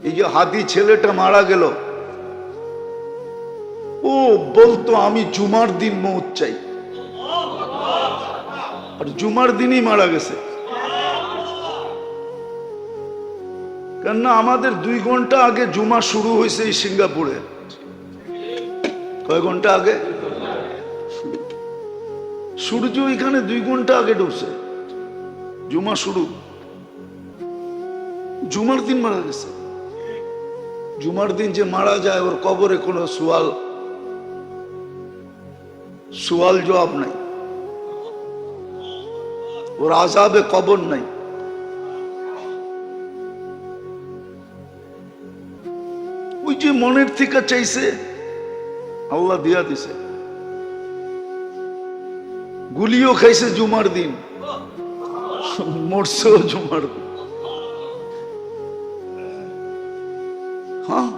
এই যে হাদি ছেলেটা মারা গেল, ও বলতো আমি জুমার দিন মৌত চাই, আর জুমার দিনই মারা গেছে। কেননা আমাদের 2 ঘন্টা আগে জুমা শুরু হয়েছে এই সিঙ্গাপুরে। কয় ঘন্টা আগে? সূর্য এখানে 2 ঘন্টা আগে ঢুকছে, জুমা শুরু। জুমার দিন মারা গেছে। জুমার দিন যে মারা যায় ওর কবরে কোনো সুয়াল জবাব নাই, ওর আযাবে কবর নাই। ওই যে মনের থেকে চাইছে আল্লাহ দিয়া দিছে। গুলিও খাইছে জুমার দিন, মরছেও জুমার দিন। হ্যাঁ,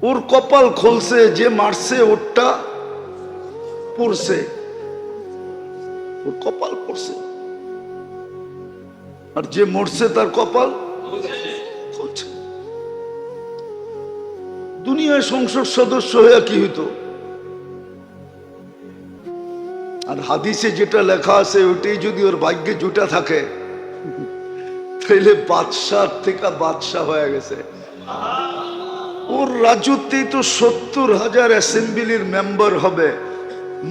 ওর কপাল খুলছে, যে মারছে ওরটা পড়ছে, ওর কপাল পড়ছে, আর যে মরছে তার কপাল খুলছে। দুনিয়ায় সংসদ সদস্য হয়ে কি হইতো? আর হাদিসে যেটা লেখা আছে ওইটাই যদি ওর ভাগ্যে জুটা থাকে তাইলে বাদশাহ থেকে বাদশাহ হয়ে গেছে। ওর রাজত্বেই তো 70,000 অ্যাসেম্বলির মেম্বার হবে,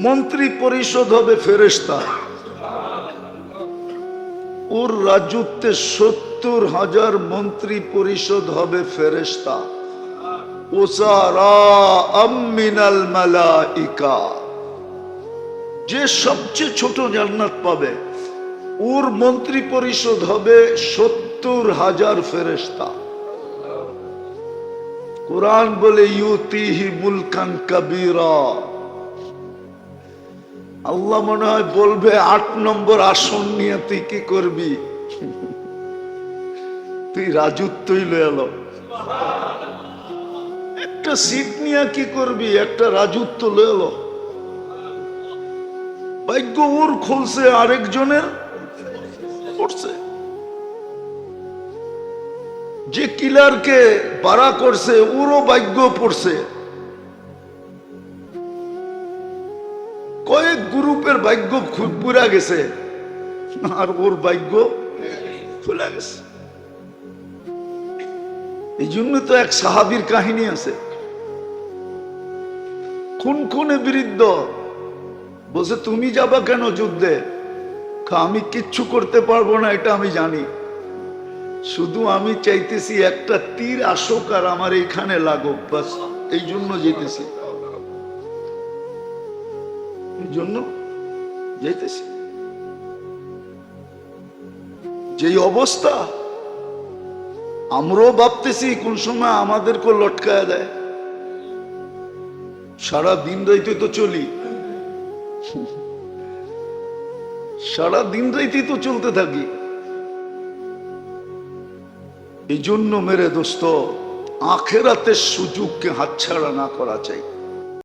মন্ত্রী পরিষদ হবে ফেরেশতা। ওর রাজত্বে 70,000 মন্ত্রী পরিষদ হবে ফেরেশতা। ওসারা মিনাল মালাইকা, যে সবচেয়ে ছোট জান্নাত পাবে ওর মন্ত্রী পরিষদ হবে 70,000 ফেরেশতা। কুরআন বলে ইউতিহি মুলকান কাবীরা। আল্লাহ মনে হয় বলবে 8 নম্বর আসন নিয়ে তুই কি করবি? তুই রাজত্বই লয়ে এলো। একটা সিট নিয়ে কি করবি? একটা রাজত্ব লয়ে এলো। ভাগ্য ওর খুলছে, আরেকজনের পড়ছে। যে কিলারকে বাড়া করছে ওরও ভাগ্য পড়ছে। কয়েক গ্রুপের ভাগ্য পুরা গেছে, আর ওর ভাগ্য খুলে গেছে। এই জন্য তো এক সাহাবীর কাহিনী আছে, খুনে বিরুদ্ধ বলছে তুমি যাবা কেন যুদ্ধে? আমি কিচ্ছু করতে পারবো না এটা আমি জানি, শুধু আমি চাইতেছি একটা তীর আসুক আর আমার এইখানে লাগুক, বাস এই জন্য যেতেছি, এই জন্য যেতেছি। যেই অবস্থা আমরাও ভাবতেছি কোন সময় আমাদেরকে লটকায়া দেয়। সারা দিন রাইতে তো চলি, সারা দিন রাইতে তো চলতে থাকি। এই জন্য মেরে দোস্ত আখেরাতের সুযোগকে হাতছাড়া না করা চাই।